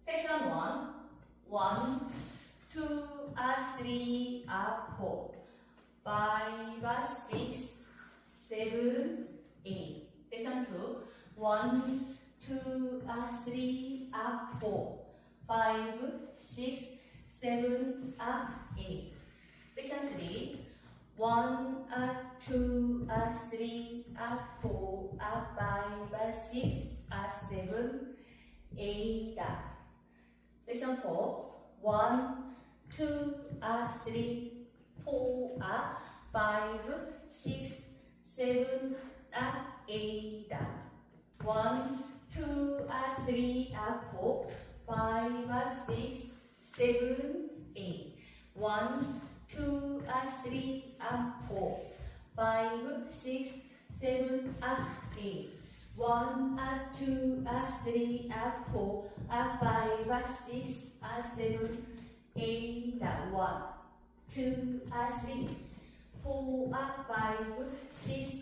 Section 1. 1, 2, 3, 4, 5, 6, 7, 8. Section 2. 1, 2, 3, 4, 5, 6, 7, 8. Section 3. 1, 2, 3, 4, 5, 6, 7, 8. Section 4. 1, 2, 3, 4, 5, 6, 7, 8. 1, 2, 3, 4, 5, 6, 7, 8. 1, 2, 3, 4, 5, 6, 7, 8. 1, 2, 3, 4, 5, 6, 7, 8. 1, 2, 3, 4, 5, 6,